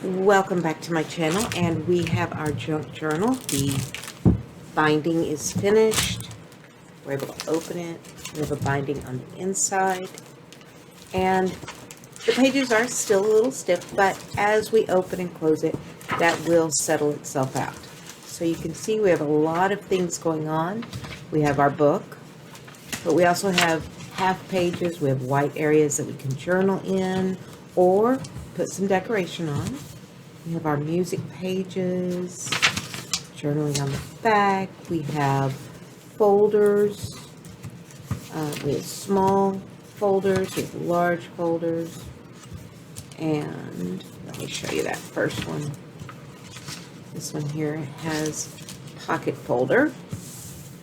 Welcome back to my channel, and we have our junk journal. The binding is finished. We're able to open it. We have a binding on the inside, and the pages are still a little stiff, but as we open and close it, that will settle itself out. So you can see we have a lot of things going on. We have our book, but we also have half pages. We have white areas that we can journal in or put some decoration on. We have our music pages, journaling on the back. We have folders. We have small folders. We have large folders. And let me show you that first one. This one here has pocket folder.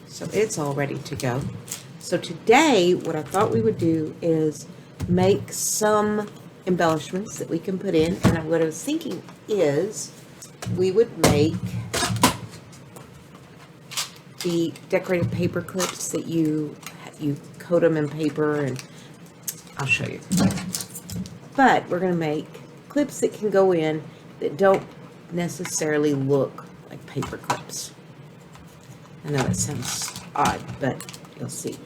So it's all ready to go. So today, what I thought we would do is make some embellishments that we can put in, and what I was thinking is we would make the decorative paper clips that you coat them in paper, and I'll show you. But we're going to make clips that can go in that don't necessarily look like paper clips. I know that sounds odd, but you'll see.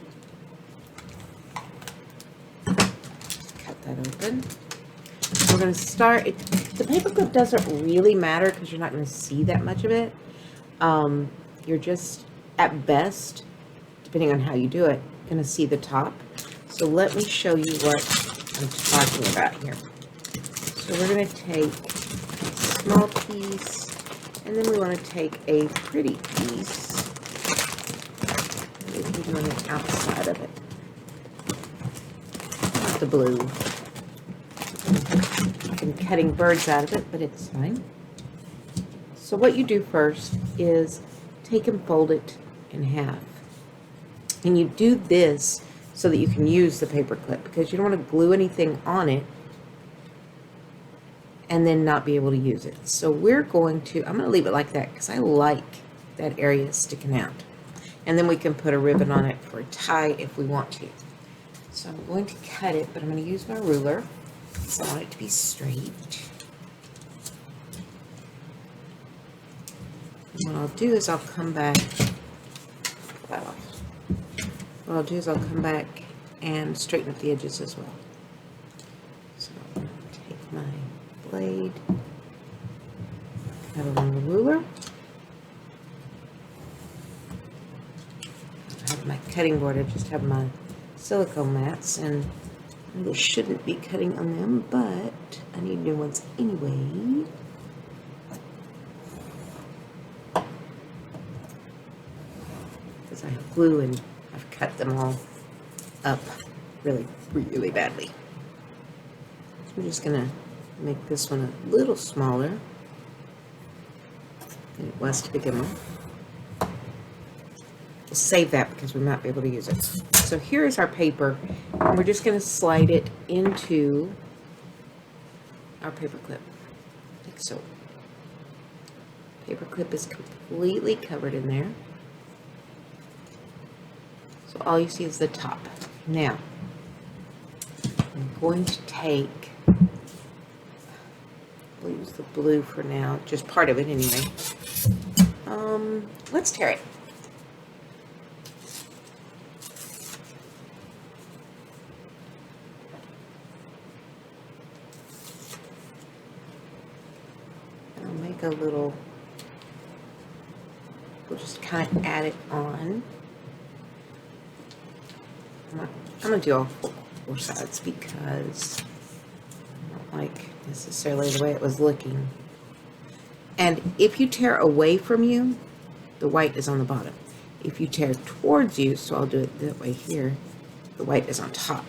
Cut that open. We're going to start, the paper clip doesn't really matter because you're not going to see that much of it. You're just, at best, depending on how you do it, going to see the top. So let me show you what I'm talking about here. So we're going to take a small piece, and then we want to take a pretty piece. We can do on the outside of it. Not the blue. I'm cutting birds out of it, but it's fine. So what you do first is take and fold it in half. And you do this so that you can use the paper clip, because you don't want to glue anything on it and then not be able to use it. So I'm going to leave it like that because I like that area sticking out. And then we can put a ribbon on it for a tie if we want to. So I'm going to cut it, but I'm going to use my ruler. So I want it to be straight. And what I'll do is I'll come back. What I'll do is I'll come back and straighten up the edges as well. So I'm going to take my blade, cut along the ruler. I have my cutting board. I just have my silicone mats, and I really shouldn't be cutting on them, but I need new ones anyway. Because I have glue and I've cut them all up really, really badly. So I'm just going to make this one a little smaller than it was to begin with. We'll save that because we might be able to use it. So here's our paper, and we're just going to slide it into our paper clip, like so. Paper clip is completely covered in there. So all you see is the top. Now, I'm going to take, we'll use the blue for now, just part of it anyway. Let's tear it. A little, we'll just kind of add it on. I'm going to do all four sides because I don't like necessarily the way it was looking. And if you tear away from you, the white is on the bottom. If you tear towards you, so I'll do it that way here, the white is on top.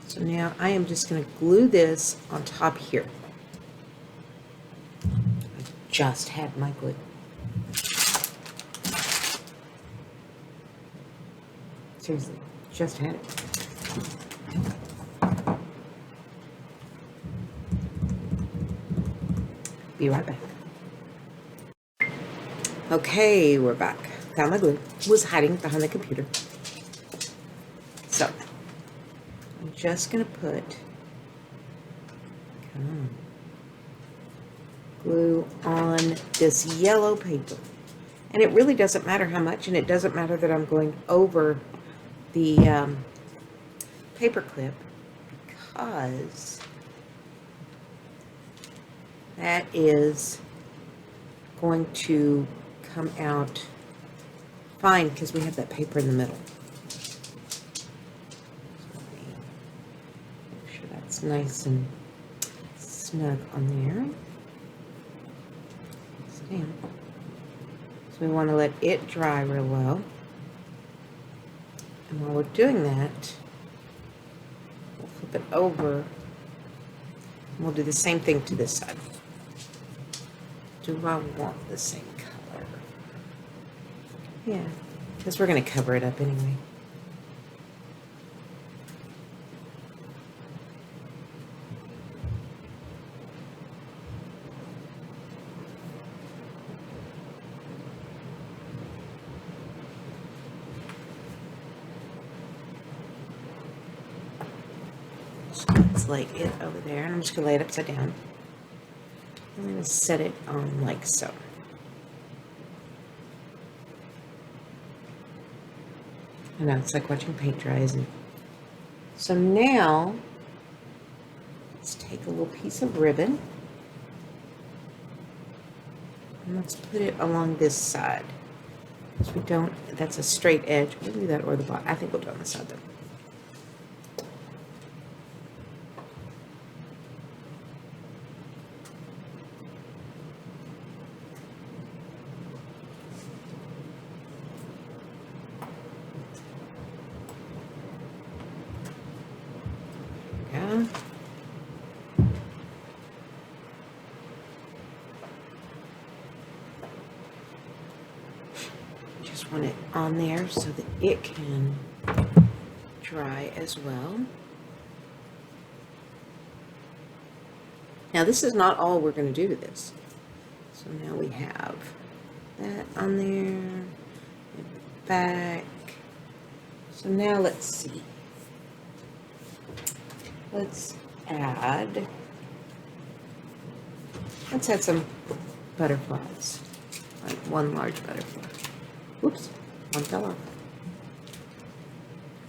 So now I am just going to glue this on top here. Just had my glue. Seriously, just had it. Be right back. Okay, we're back. Found my glue. It was hiding behind the computer. So, I'm just going to put, come on. glue on this yellow paper. And it really doesn't matter how much, and it doesn't matter that I'm going over the paper clip, because that is going to come out fine because we have that paper in the middle. So make sure that's nice and snug on there. Stamp. So we want to let it dry real well. And while we're doing that, we'll flip it over. And we'll do the same thing to this side. Do I want the same color? Yeah, because we're going to cover it up anyway. So let's lay it over there, and I'm just going to lay it upside down. I'm going to set it on like so. I know, it's like watching paint dry, isn't it? So now, let's take a little piece of ribbon, and let's put it along this side. Because we don't, that's a straight edge. We'll do that or the bottom. I think we'll do it on the side though. Just want it on there so that it can dry as well. Now this is not all we're going to do to this. So now we have that on there, and back. So now let's see. Let's add some butterflies, like one large butterfly. Oops, one fell off.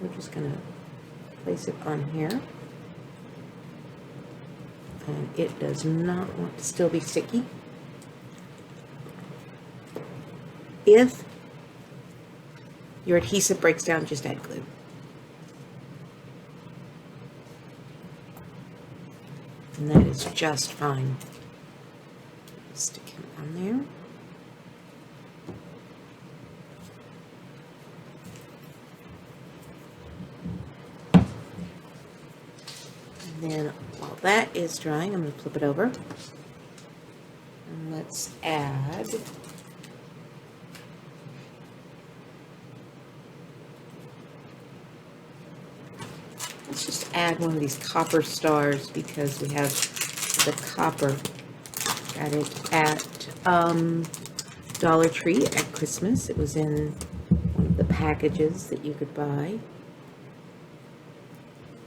We're just gonna place it on here. And it does not want to still be sticky. If your adhesive breaks down, just add glue. And that is just fine. Stick him on there. And then while that is drying, I'm going to flip it over. And let's add one of these copper stars, because we have the copper. Got it at Dollar Tree at Christmas. It was in one of the packages that you could buy.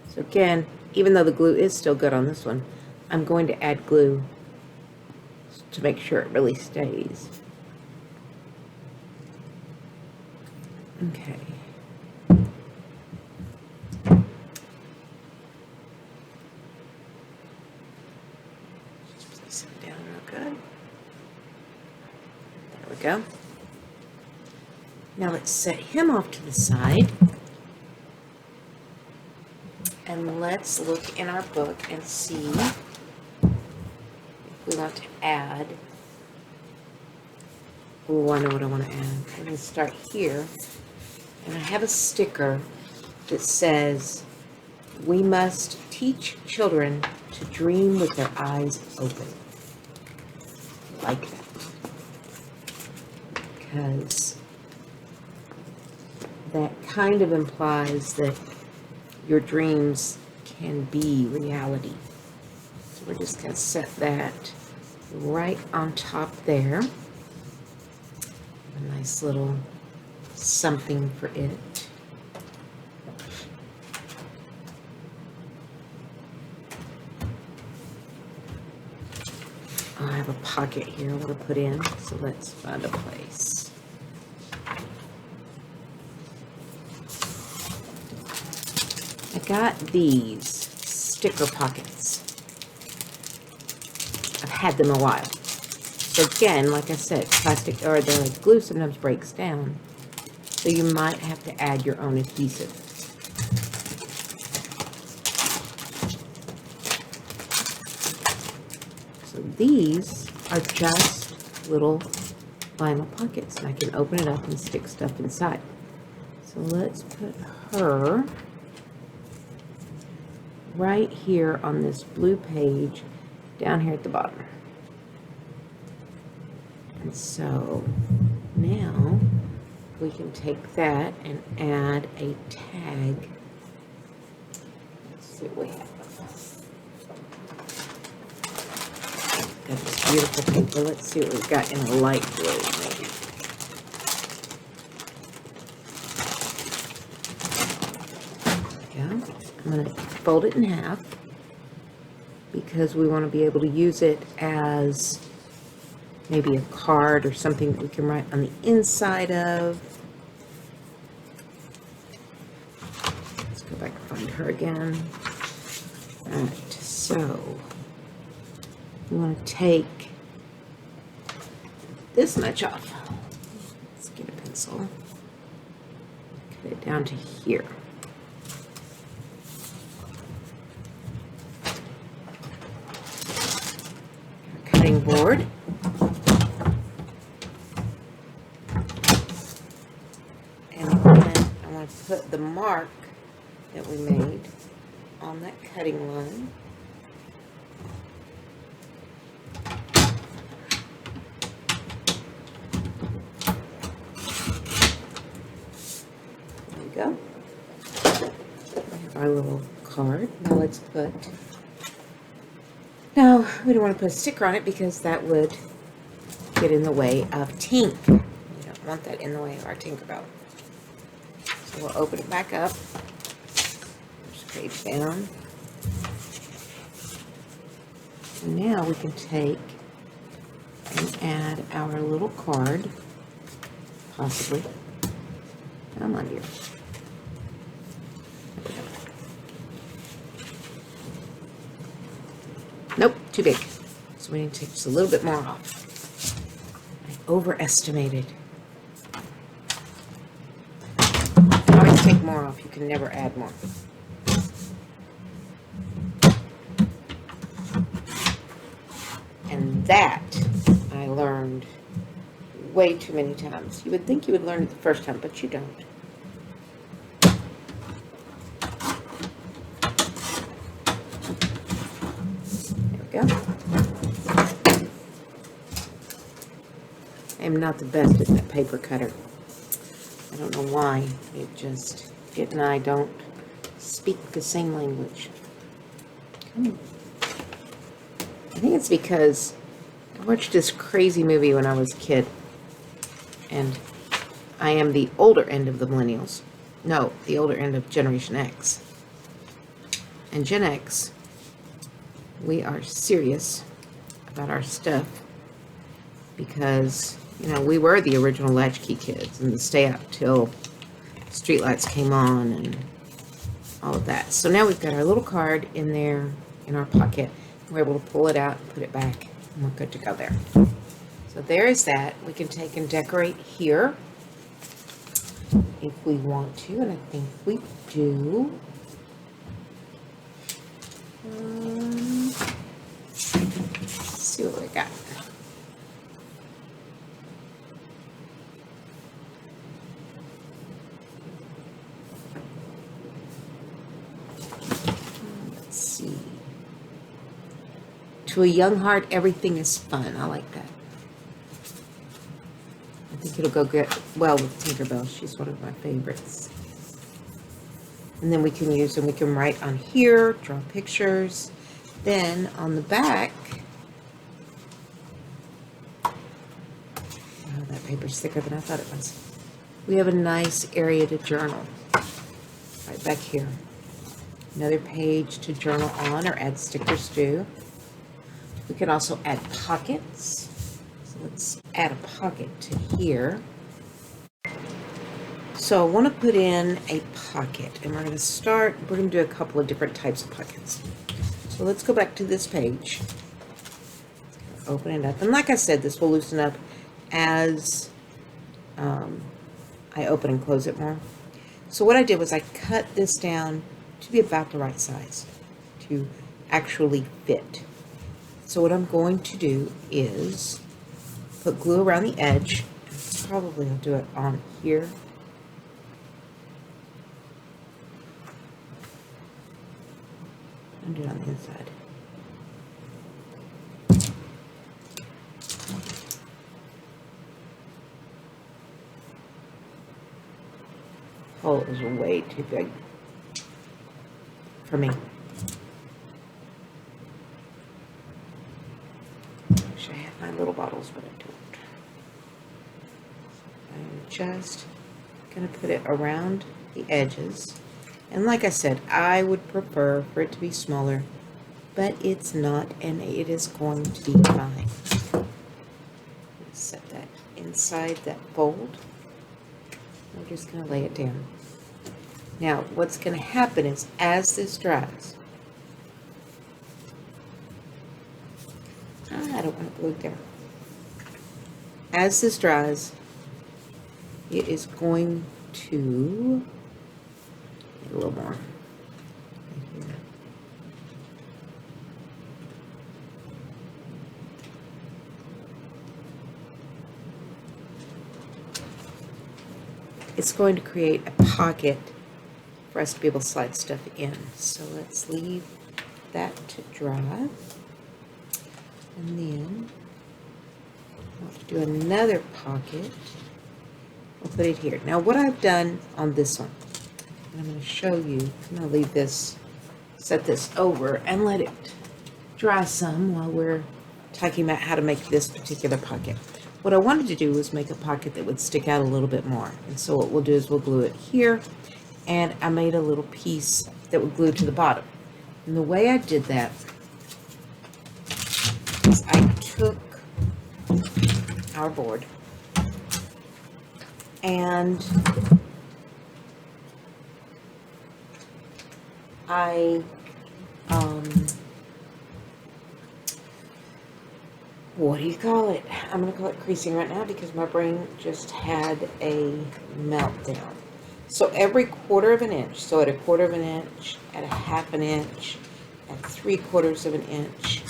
So again, even though the glue is still good on this one, I'm going to add glue to make sure it really stays. Okay. Just place it down real good. There we go. Now let's set him off to the side. And let's look in our book and see if we want to add. Oh, I know what I want to add. I'm going to start here. And I have a sticker that says, "We must teach children to dream with their eyes open." I like that. Because that kind of implies that your dreams can be reality. So we're just going to set that right on top there. A nice little something for it. I have a pocket here I want to put in, so let's find a place. I got these sticker pockets. I've had them a while. So again, like I said, plastic or the glue sometimes breaks down, so you might have to add your own adhesive. So these are just little vinyl pockets, and I can open it up and stick stuff inside. So let's put her right here on this blue page down here at the bottom. And so now we can take that and add a tag. Let's see what we have. Got this beautiful paper. Let's see what we've got in a light blue, maybe. There we go. I'm going to fold it in half because we want to be able to use it as maybe a card or something that we can write on the inside of. Let's go back and find her again. All right, so we want to take this much off. Let's get a pencil. Cut it down to here. Cutting board. And then I want to put the mark that we made on that cutting line. There we go. We have our little card. Now let's put... No, we don't want to put a sticker on it because that would get in the way of Tink. We don't want that in the way of our Tinkerbell. So we'll open it back up. Push the page down. And now we can take and add our little card, possibly. Come on, dear. Nope, too big. So we need to take just a little bit more off. I overestimated. Always take more off. You can never add more. And that I learned way too many times. You would think you would learn it the first time, but you don't. Go. I am not the best at that paper cutter. I don't know why. It and I don't speak the same language. I think it's because I watched this crazy movie when I was a kid. And I am the older end of the millennials. No, the older end of Generation X. And Gen X, we are serious about our stuff because, you know, we were the original latchkey kids and the stay up till streetlights came on and all of that. So now we've got our little card in there in our pocket. We're able to pull it out and put it back, and we're good to go there. So there is that. We can take and decorate here if we want to, and I think we do. Let's see what we got. Let's see. To a young heart, everything is fun. I like that. I think it'll go good well with Tinkerbell. She's one of my favorites. And then we can use them. We can write on here, draw pictures. Then on the back, oh, that paper's thicker than I thought it was. We have a nice area to journal right back here. Another page to journal on or add stickers to. We can also add pockets. So let's add a pocket to here. So I want to put in a pocket, and we're going to do a couple of different types of pockets. So let's go back to this page. Open it up. And like I said, this will loosen up as I open and close it more. So what I did was I cut this down to be about the right size to actually fit. So what I'm going to do is put glue around the edge. Probably I'll do it on here. And do it on the inside. Hole is way too big for me. I wish I had my little bottles, but I don't. I'm just going to put it around the edges. And like I said, I would prefer for it to be smaller, but it's not, and it is going to be fine. Set that inside that fold. We're just going to lay it down. Now, what's going to happen is, as this dries, I don't want to glue it down. As this dries, it is going to a little more. Right here. It's going to create a pocket for us to be able to slide stuff in. So let's leave that to dry. And then I'll have to do another pocket. I'll put it here. Now what I've done on this one, and I'm going to show you, I'm going to leave this, set this over and let it dry some while we're talking about how to make this particular pocket. What I wanted to do was make a pocket that would stick out a little bit more. And so what we'll do is we'll glue it here, and I made a little piece that would glue to the bottom. And the way I did that is I took our board and I what do you call it? I'm going to call it creasing right now because my brain just had a meltdown. So every 1/4 of an inch, so at a 1/4 of an inch, at a 1/2 an inch, at 3/4 of an inch,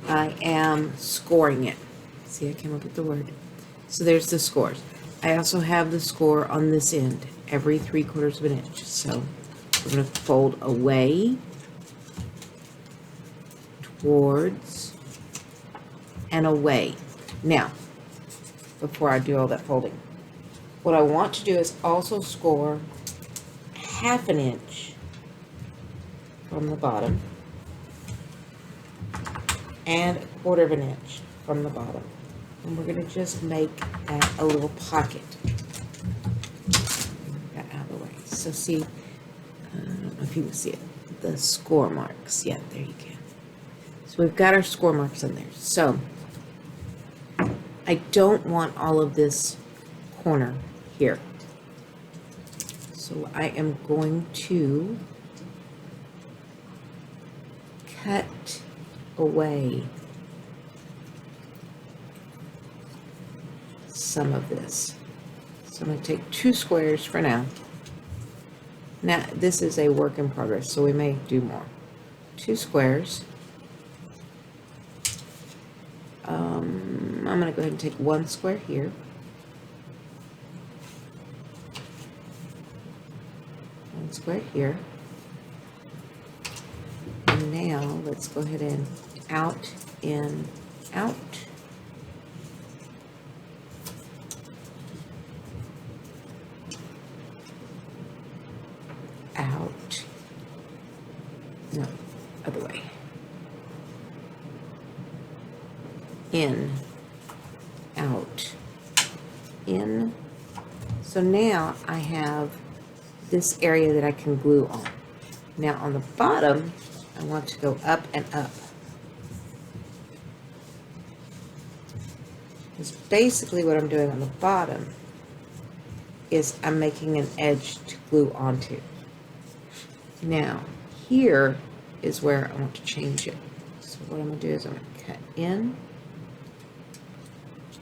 I am scoring it. See, I came up with the word. So there's the scores. I also have the score on this end, every 3/4 of an inch. So we're going to fold away, towards, and away. Now, before I do all that folding, what I want to do is also score 1/2 an inch from the bottom and 1/4 of an inch from the bottom. And we're going to just make that a little pocket. That out of the way. So see, I don't know if you can see it, the score marks. Yeah, there you can. So we've got our score marks in there. So I don't want all of this corner here. So I am going to cut away some of this. So I'm going to take 2 squares for now. Now this is a work in progress, so we may do more. 2 squares. I'm going to go ahead and take 1 square here. 1 square here. And now let's go ahead and out, in, out. Out. No, other way. In, out, in. So now I have this area that I can glue on. Now on the bottom, I want to go up and up. Because basically what I'm doing on the bottom is I'm making an edge to glue onto. Now, here is where I want to change it. So what I'm going to do is I'm going to cut in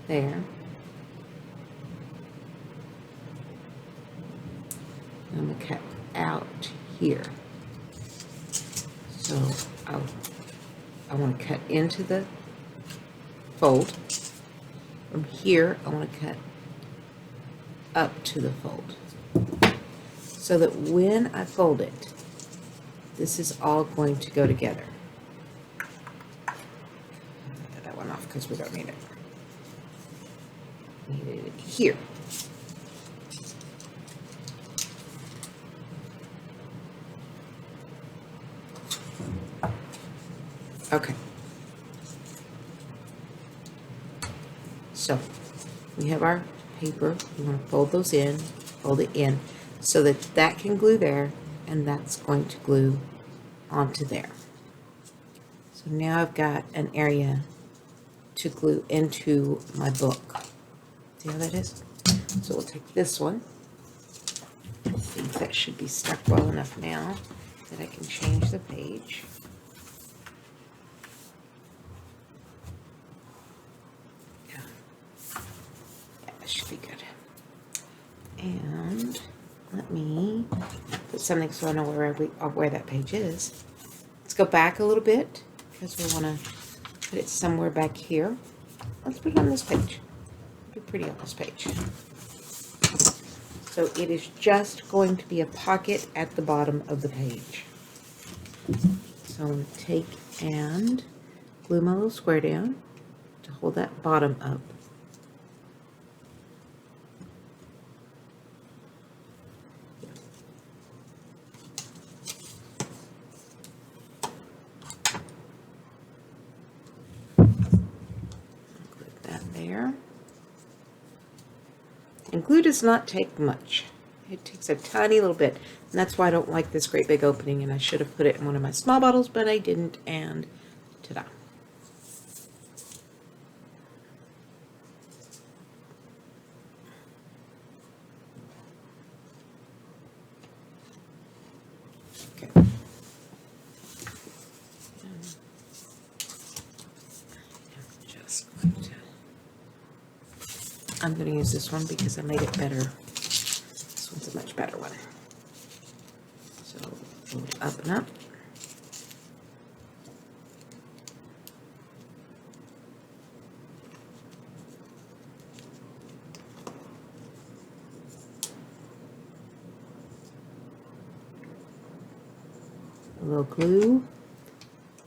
there. And I'm going to cut out here. So I want to cut into the fold. From here, I want to cut up to the fold. So that when I fold it, this is all going to go together. Get that one off because we don't need it. Need it here. Okay. So we have our paper. We want to fold those in, fold it in, so that that can glue there, and that's going to glue onto there. So now I've got an area to glue into my book. See how that is? So we'll take this one. I think that should be stuck well enough now that I can change the page. Yeah, that should be good. And let me put something so I know where that page is. Let's go back a little bit because we want to put it somewhere back here. Let's put it on this page. It'll be pretty on this page. So it is just going to be a pocket at the bottom of the page. So I'm going to take and glue my little square down to hold that bottom up. Put that there. And glue does not take much. It takes a tiny little bit. And that's why I don't like this great big opening. And I should have put it in one of my small bottles, but I didn't. And ta-da. Okay. I'm going to use this one because I made it better. This one's a much better one. So fold up and up. A little glue.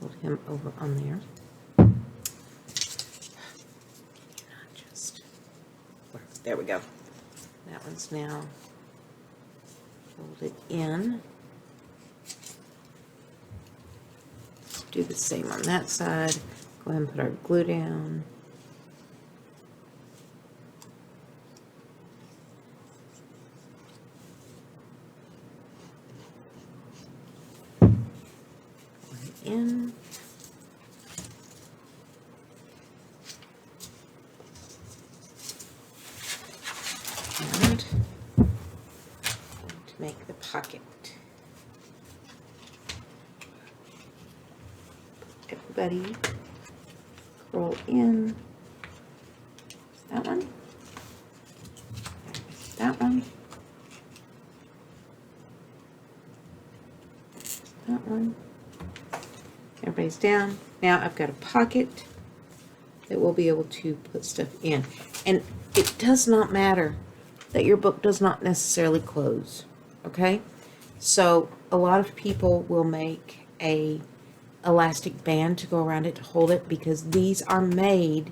Hold him over on there. There we go. That one's now folded in. Let's do the same on that side. Go ahead and put our glue down. Put it in. Make the pocket. Everybody scroll in. That one. That one. That one. Everybody's down. Now I've got a pocket that we'll be able to put stuff in. And it does not matter that your book does not necessarily close. Okay, so a lot of people will make a elastic band to go around it to hold it because these are made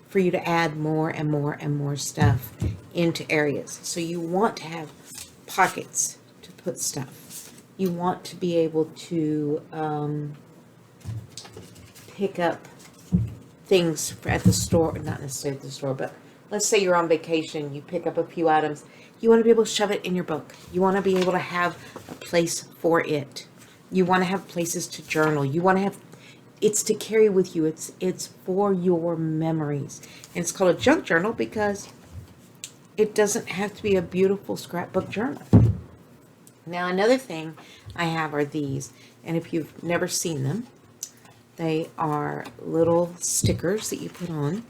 for you to add more and more and more stuff into areas. So you want to have pockets to put stuff. You want to be able to pick up things at the store, not necessarily at the store, but let's say you're on vacation, you pick up a few items. You want to be able to shove it in your book. You want to be able to have a place for it. You want to have places to journal. You want to have it's to carry with you. It's for your memories. And it's called a junk journal because it doesn't have to be a beautiful scrapbook journal. Now, another thing I have are these. And if you've never seen them, they are little stickers that you put on.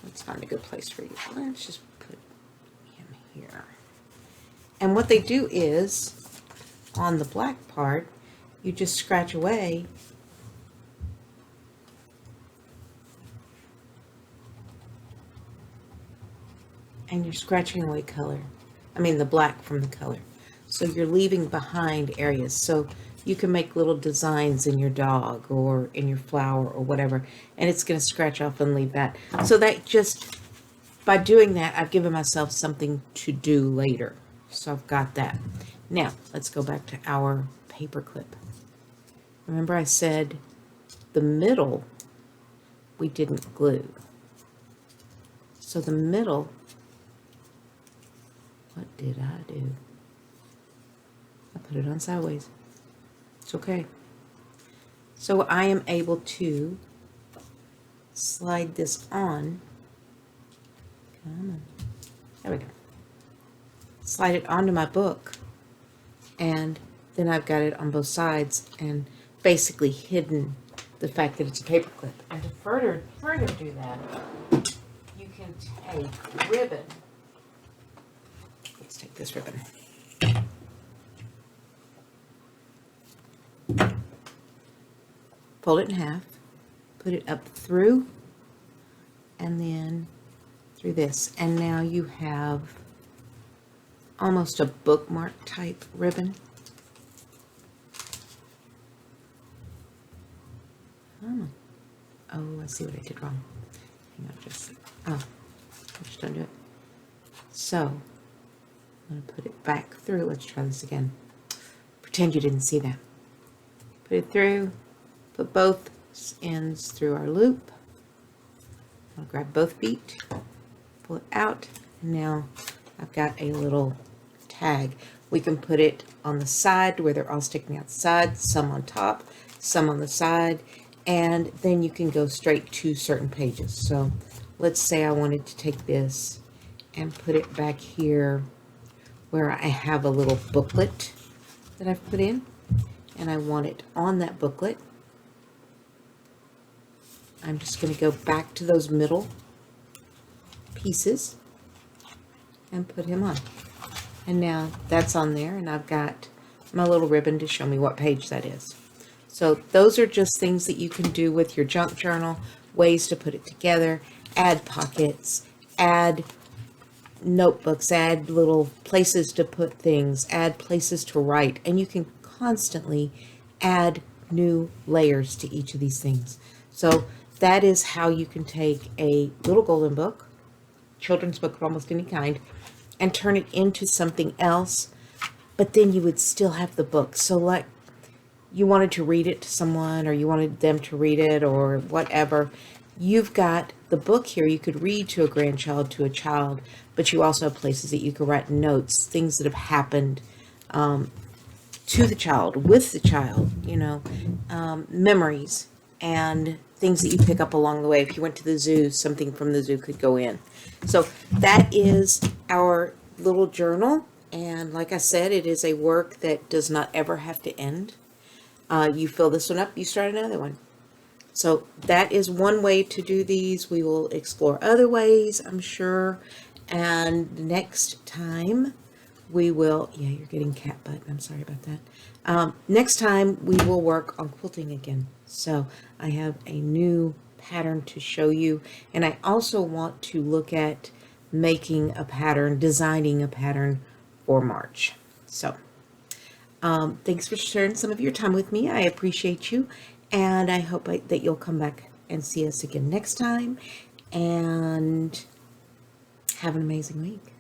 Let's find a good place for you. Let's just put him here. And what they do is, on the black part, you just scratch away and you're scratching away color. I mean the black from the color. So you're leaving behind areas. So you can make little designs in your dog or in your flower or whatever, and it's going to scratch off and leave that. So that just, by doing that, I've given myself something to do later. So I've got that. Now, let's go back to our paper clip. Remember I said the middle we didn't glue. So the middle, what did I do? I put it on sideways. It's okay. So I am able to slide this on. Come on. There we go. Slide it onto my book, and then I've got it on both sides and basically hidden the fact that it's a paper clip. And to further do that, you can take ribbon. Let's take this ribbon. Fold it in half, put it up through, and then through this. And now you have almost a bookmark type ribbon. Oh, I see what I did wrong. Hang on, just undo it. So I'm going to put it back through. Let's try this again. Pretend you didn't see that. Put it through, put both ends through our loop. I'll grab both feet, pull it out, and now I've got a little tag. We can put it on the side where they're all sticking out the side, some on top, some on the side, and then you can go straight to certain pages. So let's say I wanted to take this and put it back here where I have a little booklet that I've put in, and I want it on that booklet. I'm just going to go back to those middle pieces and put him on. And now that's on there, and I've got my little ribbon to show me what page that is. So those are just things that you can do with your junk journal, ways to put it together, add pockets, add notebooks, add little places to put things, add places to write, and you can constantly add new layers to each of these things. So that is how you can take a little golden book, children's book of almost any kind, and turn it into something else, but then you would still have the book. So like you wanted to read it to someone, or you wanted them to read it, or whatever, you've got the book here. You could read to a grandchild, to a child, but you also have places that you can write notes, things that have happened to the child, with the child, you know, memories and things that you pick up along the way. If you went to the zoo, something from the zoo could go in. So that is our little journal. And like I said, it is a work that does not ever have to end. You fill this one up, you start another one. So that is one way to do these. We will explore other ways, I'm sure. And next time we will, yeah, you're getting cat butt. I'm sorry about that. Next time we will work on quilting again. So I have a new pattern to show you. And I also want to look at making a pattern, designing a pattern for March. So thanks for sharing some of your time with me. I appreciate you. And I hope that you'll come back and see us again next time. And have an amazing week.